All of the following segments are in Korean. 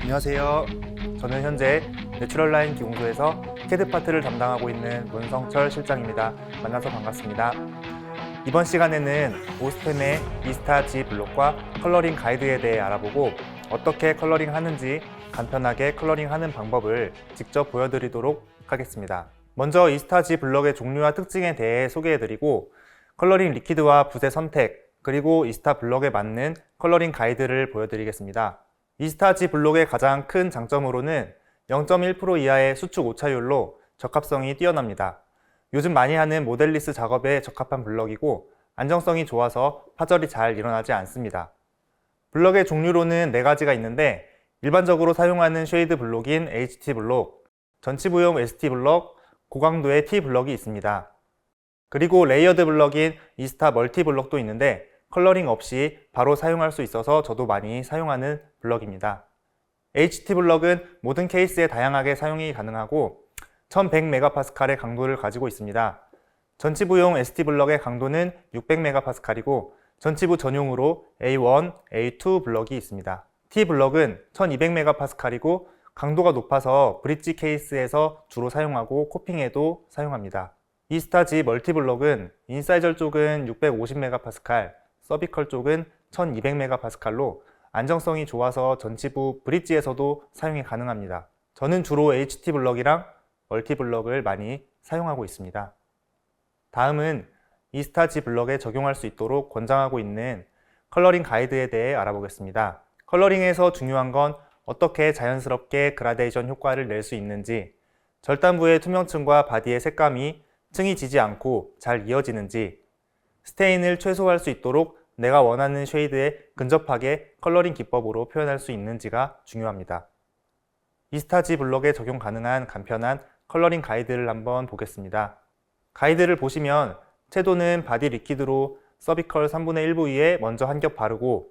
안녕하세요. 저는 현재 내추럴라인 기공소에서 캐드 파트를 담당하고 있는 문성철 실장입니다. 만나서 반갑습니다. 이번 시간에는 오스템의 이스타 G 블록과 컬러링 가이드에 대해 알아보고 어떻게 컬러링 하는지 간편하게 컬러링 하는 방법을 직접 보여드리도록 하겠습니다. 먼저 이스타 G 블록의 종류와 특징에 대해 소개해드리고 컬러링 리퀴드와 붓의 선택, 그리고 이스타 블록에 맞는 컬러링 가이드를 보여드리겠습니다. 이스타 G 블록의 가장 큰 장점으로는 0.1% 이하의 수축 오차율로 적합성이 뛰어납니다. 요즘 많이 하는 모델리스 작업에 적합한 블럭이고 안정성이 좋아서 파절이 잘 일어나지 않습니다. 블럭의 종류로는 4가지가 있는데 일반적으로 사용하는 쉐이드 블록인 HT 블록, 전치부용 ST 블록, 고강도의 T 블럭이 있습니다. 그리고 레이어드 블럭인 이스타 멀티 블럭도 있는데 컬러링 없이 바로 사용할 수 있어서 저도 많이 사용하는 블럭입니다. HT 블럭은 모든 케이스에 다양하게 사용이 가능하고 1100MPa의 강도를 가지고 있습니다. 전치부용 ST 블럭의 강도는 600MPa이고 전치부 전용으로 A1, A2 블럭이 있습니다. T 블럭은 1200MPa이고 강도가 높아서 브릿지 케이스에서 주로 사용하고 코핑에도 사용합니다. 이스타 G 멀티 블럭은 인사이저 쪽은 650MPa, 서비컬 쪽은 1200MPa로 안정성이 좋아서 전치부 브릿지에서도 사용이 가능합니다. 저는 주로 HT 블럭이랑 멀티 블럭을 많이 사용하고 있습니다. 다음은 이스타 G 블럭에 적용할 수 있도록 권장하고 있는 컬러링 가이드에 대해 알아보겠습니다. 컬러링에서 중요한 건 어떻게 자연스럽게 그라데이션 효과를 낼 수 있는지, 절단부의 투명층과 바디의 색감이 층이 지지 않고 잘 이어지는지, 스테인을 최소화할 수 있도록 내가 원하는 쉐이드에 근접하게 컬러링 기법으로 표현할 수 있는지가 중요합니다. 이스타 G 블럭에 적용 가능한 간편한 컬러링 가이드를 한번 보겠습니다. 가이드를 보시면 채도는 바디 리퀴드로 서비컬 3분의 1 부위에 먼저 한 겹 바르고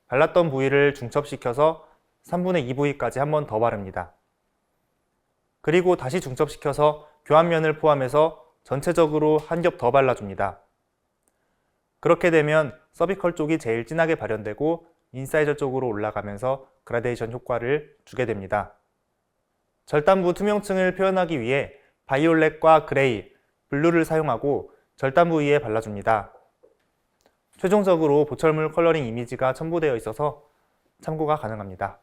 발랐던 부위를 중첩시켜서 3분의 2 부위까지 한 번 더 바릅니다. 그리고 다시 중첩시켜서 교환면을 포함해서 전체적으로 한 겹 더 발라줍니다. 그렇게 되면 서비컬 쪽이 제일 진하게 발현되고 인사이저 쪽으로 올라가면서 그라데이션 효과를 주게 됩니다. 절단부 투명층을 표현하기 위해 바이올렛과 그레이, 블루를 사용하고 절단부 위에 발라줍니다. 최종적으로 보철물 컬러링 이미지가 첨부되어 있어서 참고가 가능합니다.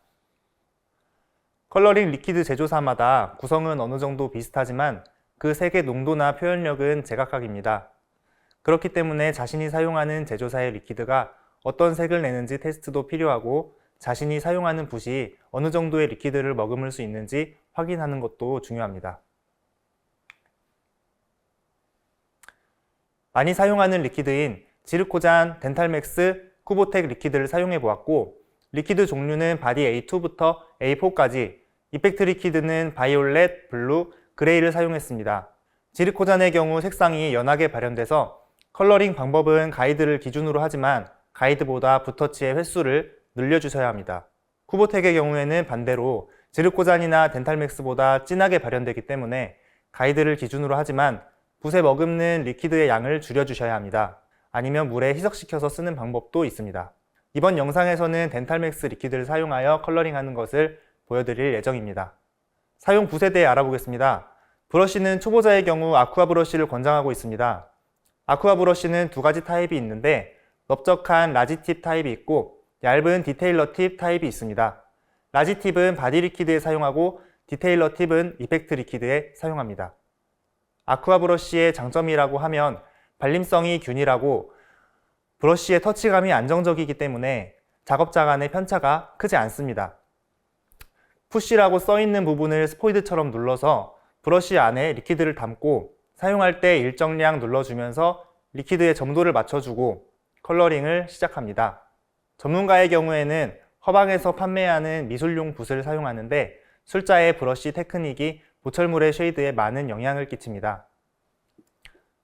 컬러링 리퀴드 제조사마다 구성은 어느 정도 비슷하지만 그 색의 농도나 표현력은 제각각입니다. 그렇기 때문에 자신이 사용하는 제조사의 리퀴드가 어떤 색을 내는지 테스트도 필요하고 자신이 사용하는 붓이 어느 정도의 리퀴드를 머금을 수 있는지 확인하는 것도 중요합니다. 많이 사용하는 리퀴드인 지르코잔, 덴탈맥스, 쿠보텍 리퀴드를 사용해 보았고 리퀴드 종류는 바디 A2부터 A4까지 이펙트 리퀴드는 바이올렛, 블루, 그레이를 사용했습니다. 지르코잔의 경우 색상이 연하게 발현돼서 컬러링 방법은 가이드를 기준으로 하지만 가이드보다 붓터치의 횟수를 늘려주셔야 합니다. 쿠보텍의 경우에는 반대로 지르코잔이나 덴탈맥스보다 진하게 발현되기 때문에 가이드를 기준으로 하지만 붓에 머금는 리퀴드의 양을 줄여주셔야 합니다. 아니면 물에 희석시켜서 쓰는 방법도 있습니다. 이번 영상에서는 덴탈맥스 리퀴드를 사용하여 컬러링하는 것을 보여드릴 예정입니다. 사용 붓에 대해 알아보겠습니다. 브러쉬는 초보자의 경우 아쿠아 브러쉬를 권장하고 있습니다. 아쿠아 브러쉬는 2가지 타입이 있는데 넓적한 라지 팁 타입이 있고 얇은 디테일러 팁 타입이 있습니다. 라지 팁은 바디 리퀴드에 사용하고 디테일러 팁은 이펙트 리퀴드에 사용합니다. 아쿠아 브러쉬의 장점이라고 하면 발림성이 균일하고 브러쉬의 터치감이 안정적이기 때문에 작업자 간의 편차가 크지 않습니다. 푸시라고 써있는 부분을 스포이드처럼 눌러서 브러쉬 안에 리퀴드를 담고 사용할 때 일정량 눌러주면서 리퀴드의 점도를 맞춰주고 컬러링을 시작합니다. 전문가의 경우에는 허방에서 판매하는 미술용 붓을 사용하는데 술자의 브러쉬 테크닉이 보철물의 쉐이드에 많은 영향을 끼칩니다.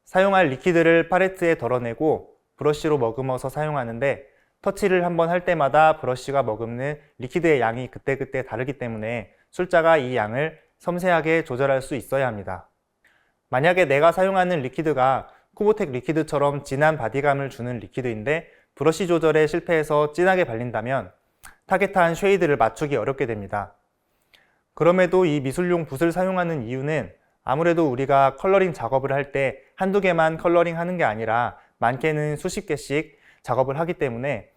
사용할 리퀴드를 팔레트에 덜어내고 브러쉬로 머금어서 사용하는데 터치를 한번 할 때마다 브러쉬가 머금는 리퀴드의 양이 그때그때 다르기 때문에 술자가 이 양을 섬세하게 조절할 수 있어야 합니다. 만약에 내가 사용하는 리퀴드가 쿠보텍 리퀴드처럼 진한 바디감을 주는 리퀴드인데 브러쉬 조절에 실패해서 진하게 발린다면 타겟한 쉐이드를 맞추기 어렵게 됩니다. 그럼에도 이 미술용 붓을 사용하는 이유는 아무래도 우리가 컬러링 작업을 할 때 한두 개만 컬러링 하는 게 아니라 많게는 수십 개씩 작업을 하기 때문에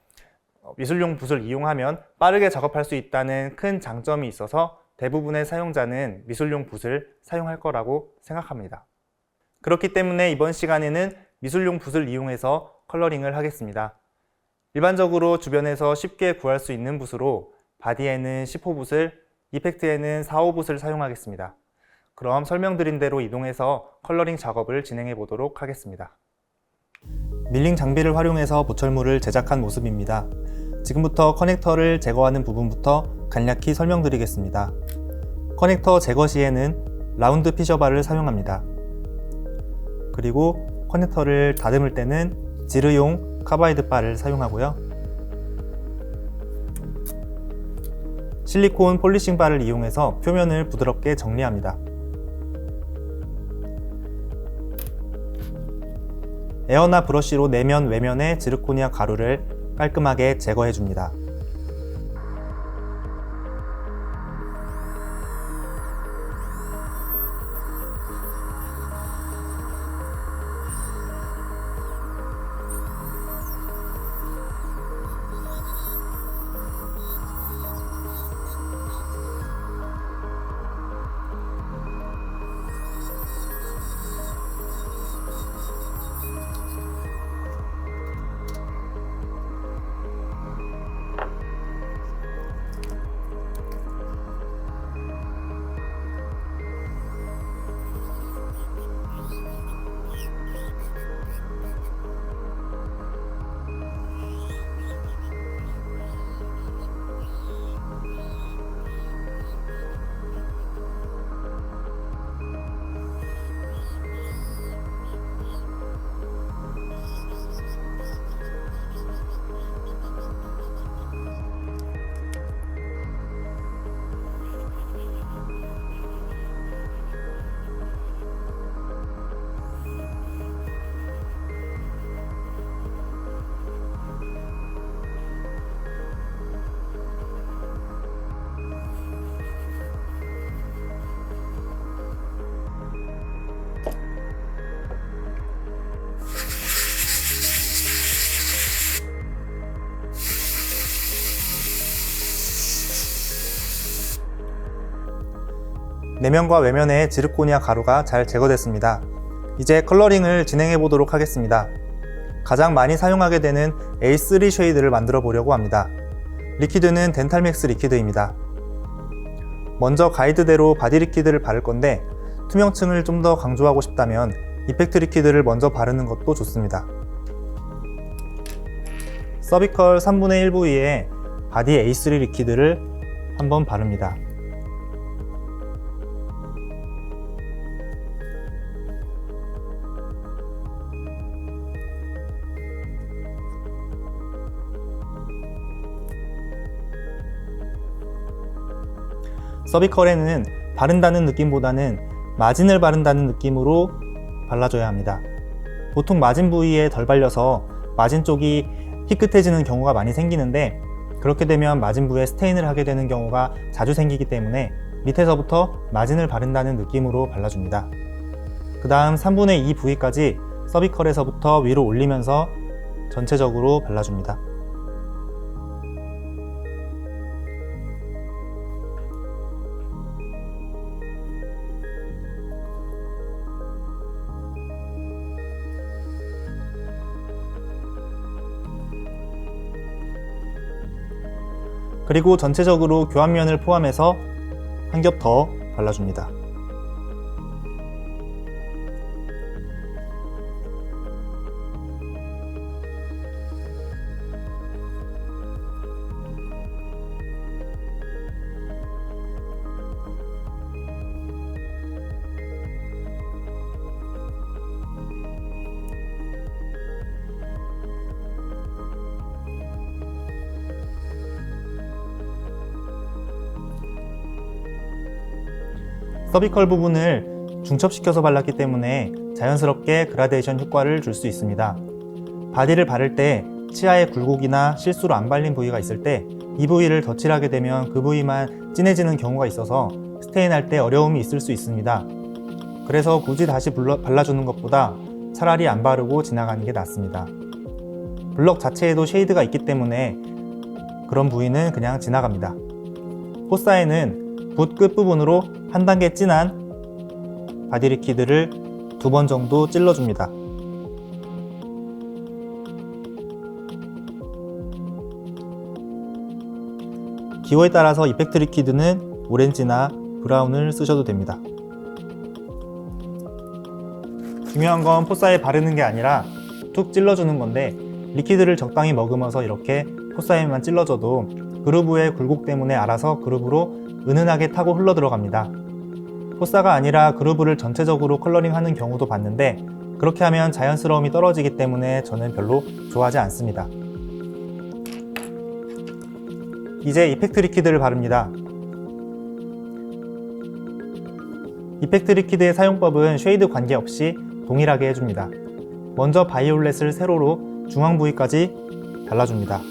미술용 붓을 이용하면 빠르게 작업할 수 있다는 큰 장점이 있어서 대부분의 사용자는 미술용 붓을 사용할 거라고 생각합니다. 그렇기 때문에 이번 시간에는 미술용 붓을 이용해서 컬러링을 하겠습니다. 일반적으로 주변에서 쉽게 구할 수 있는 붓으로 바디에는 10호 붓을, 이펙트에는 4호 붓을 사용하겠습니다. 그럼 설명드린 대로 이동해서 컬러링 작업을 진행해 보도록 하겠습니다. 밀링 장비를 활용해서 보철물을 제작한 모습입니다. 지금부터 커넥터를 제거하는 부분부터 간략히 설명드리겠습니다. 커넥터 제거 시에는 라운드 피셔바를 사용합니다. 그리고 커넥터를 다듬을 때는 지르용 카바이드 바를 사용하고요. 실리콘 폴리싱 바를 이용해서 표면을 부드럽게 정리합니다. 에어나 브러쉬로 내면 외면의 지르코니아 가루를 깔끔하게 제거해 줍니다. 내면과 외면의 지르코니아 가루가 잘 제거됐습니다. 이제 컬러링을 진행해 보도록 하겠습니다. 가장 많이 사용하게 되는 A3 쉐이드를 만들어 보려고 합니다. 리퀴드는 덴탈맥스 리퀴드입니다. 먼저 가이드대로 바디 리퀴드를 바를 건데 투명층을 좀 더 강조하고 싶다면 이펙트 리퀴드를 먼저 바르는 것도 좋습니다. 서비컬 3분의 1 부위에 바디 A3 리퀴드를 한번 바릅니다. 서비컬에는 바른다는 느낌보다는 마진을 바른다는 느낌으로 발라줘야 합니다. 보통 마진 부위에 덜 발려서 마진 쪽이 희끗해지는 경우가 많이 생기는데 그렇게 되면 마진 부에 스테인을 하게 되는 경우가 자주 생기기 때문에 밑에서부터 마진을 바른다는 느낌으로 발라줍니다. 그 다음 3분의 2 부위까지 서비컬에서부터 위로 올리면서 전체적으로 발라줍니다. 그리고 전체적으로 교환면을 포함해서 한 겹 더 발라줍니다. 서비컬 부분을 중첩시켜서 발랐기 때문에 자연스럽게 그라데이션 효과를 줄 수 있습니다. 바디를 바를 때 치아에 굴곡이나 실수로 안 발린 부위가 있을 때 이 부위를 덧칠하게 되면 그 부위만 진해지는 경우가 있어서 스테인할 때 어려움이 있을 수 있습니다. 그래서 굳이 다시 발라주는 것보다 차라리 안 바르고 지나가는 게 낫습니다. 블럭 자체에도 쉐이드가 있기 때문에 그런 부위는 그냥 지나갑니다. 포사에는 붓 끝부분으로 한 단계 진한 바디 리퀴드를 2번 정도 찔러줍니다. 기호에 따라서 이펙트 리퀴드는 오렌지나 브라운을 쓰셔도 됩니다. 중요한 건 포사에 바르는 게 아니라 툭 찔러주는 건데, 리퀴드를 적당히 머금어서 이렇게 포사에만 찔러줘도 그루브의 굴곡 때문에 알아서 그루브로 은은하게 타고 흘러 들어갑니다. 포사가 아니라 그루브를 전체적으로 컬러링하는 경우도 봤는데, 그렇게 하면 자연스러움이 떨어지기 때문에 저는 별로 좋아하지 않습니다. 이제 이펙트 리퀴드를 바릅니다. 이펙트 리퀴드의 사용법은 쉐이드 관계없이 동일하게 해줍니다. 먼저 바이올렛을 세로로 중앙 부위까지 발라줍니다.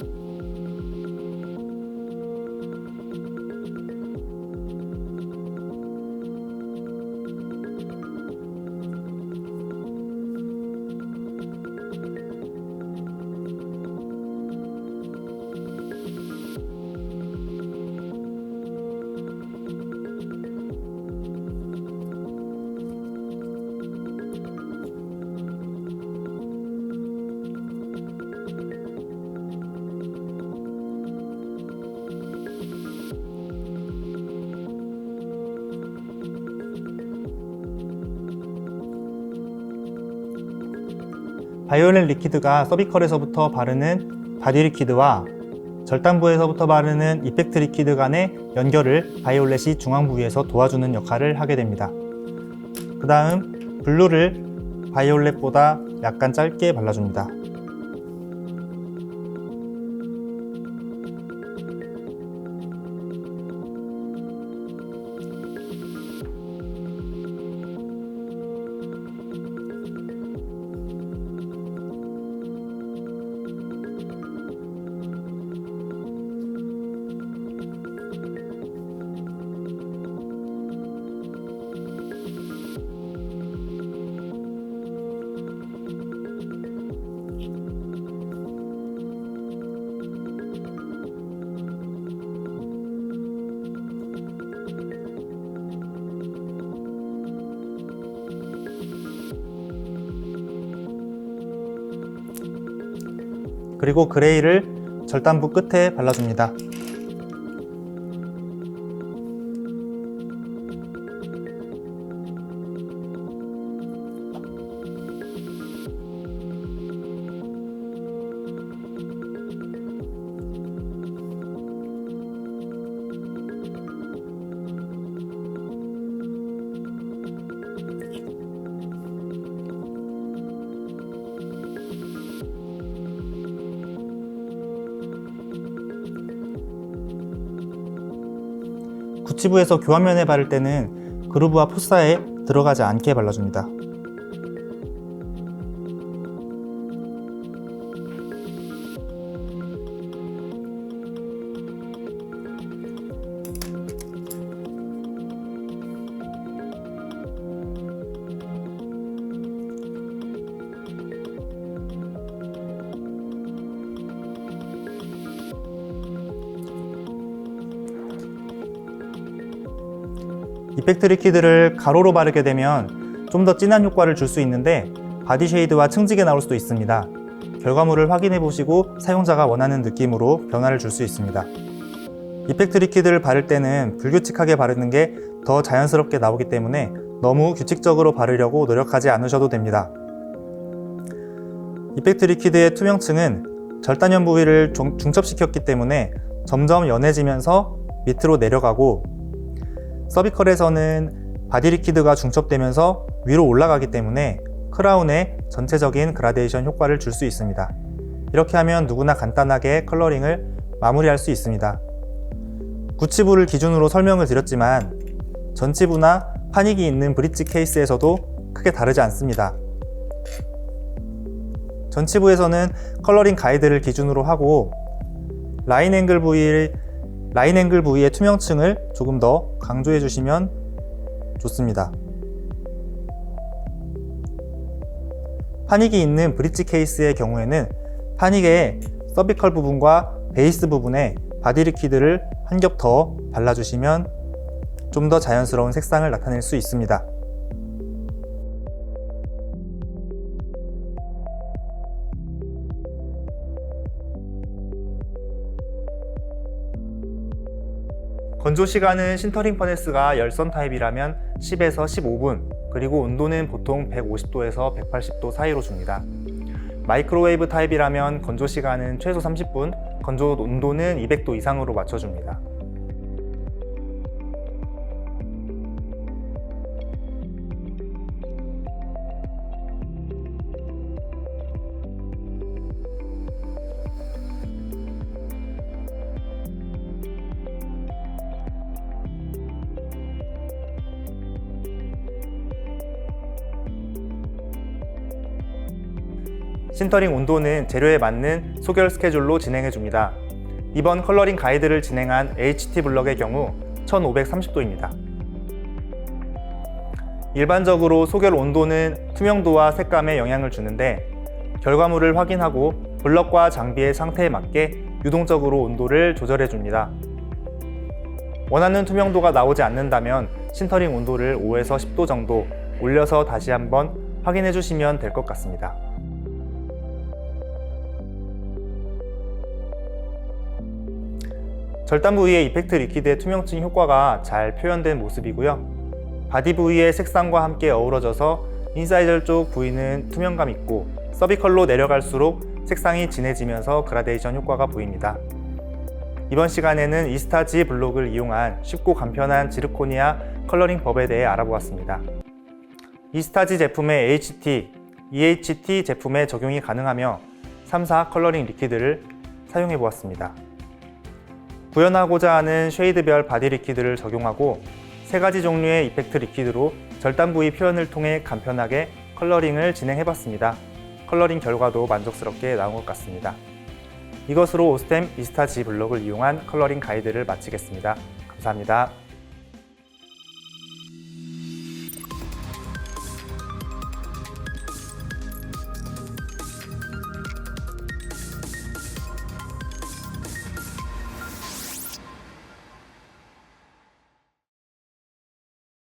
바이올렛 리퀴드가 서비컬에서부터 바르는 바디 리퀴드와 절단부에서부터 바르는 이펙트 리퀴드 간의 연결을 바이올렛이 중앙 부위에서 도와주는 역할을 하게 됩니다. 그 다음 블루를 바이올렛보다 약간 짧게 발라줍니다. 그리고 그레이를 절단부 끝에 발라줍니다. 구치부에서 교환면에 바를 때는 그루브와 포사에 들어가지 않게 발라줍니다. 이펙트 리퀴드를 가로로 바르게 되면 좀 더 진한 효과를 줄 수 있는데 바디 쉐이드와 층지게 나올 수도 있습니다. 결과물을 확인해 보시고 사용자가 원하는 느낌으로 변화를 줄 수 있습니다. 이펙트 리퀴드를 바를 때는 불규칙하게 바르는 게 더 자연스럽게 나오기 때문에 너무 규칙적으로 바르려고 노력하지 않으셔도 됩니다. 이펙트 리퀴드의 투명층은 절단면 부위를 중첩시켰기 때문에 점점 연해지면서 밑으로 내려가고, 서비컬에서는 바디 리퀴드가 중첩되면서 위로 올라가기 때문에 크라운에 전체적인 그라데이션 효과를 줄 수 있습니다. 이렇게 하면 누구나 간단하게 컬러링을 마무리할 수 있습니다. 구치부를 기준으로 설명을 드렸지만 전치부나 파닉이 있는 브릿지 케이스에서도 크게 다르지 않습니다. 전치부에서는 컬러링 가이드를 기준으로 하고 라인 앵글 부위의 투명층을 조금 더 강조해 주시면 좋습니다. 파닉이 있는 브릿지 케이스의 경우에는 파닉의 서비컬 부분과 베이스 부분에 바디 리퀴드를 한 겹 더 발라주시면 좀 더 자연스러운 색상을 나타낼 수 있습니다. 건조 시간은 신터링 퍼네스가 열선 타입이라면 10에서 15분, 그리고 온도는 보통 150도에서 180도 사이로 줍니다. 마이크로웨이브 타입이라면 건조 시간은 최소 30분, 건조 온도는 200도 이상으로 맞춰줍니다. 신터링 온도는 재료에 맞는 소결 스케줄로 진행해줍니다. 이번 컬러링 가이드를 진행한 HT 블럭의 경우 1530도입니다. 일반적으로 소결 온도는 투명도와 색감에 영향을 주는데 결과물을 확인하고 블럭과 장비의 상태에 맞게 유동적으로 온도를 조절해줍니다. 원하는 투명도가 나오지 않는다면 신터링 온도를 5에서 10도 정도 올려서 다시 한번 확인해 주시면 될 것 같습니다. 절단 부위의 이펙트 리퀴드의 투명층 효과가 잘 표현된 모습이고요. 바디 부위의 색상과 함께 어우러져서 인사이저 쪽 부위는 투명감 있고 서비컬로 내려갈수록 색상이 진해지면서 그라데이션 효과가 보입니다. 이번 시간에는 이스타지 블록을 이용한 쉽고 간편한 지르코니아 컬러링 법에 대해 알아보았습니다. 이스타지 제품의 HT, EHT 제품에 적용이 가능하며 3사 컬러링 리퀴드를 사용해 보았습니다. 구현하고자 하는 쉐이드별 바디 리퀴드를 적용하고 3가지 종류의 이펙트 리퀴드로 절단 부위 표현을 통해 간편하게 컬러링을 진행해봤습니다. 컬러링 결과도 만족스럽게 나온 것 같습니다. 이것으로 오스템 이스타지 블록을 이용한 컬러링 가이드를 마치겠습니다. 감사합니다.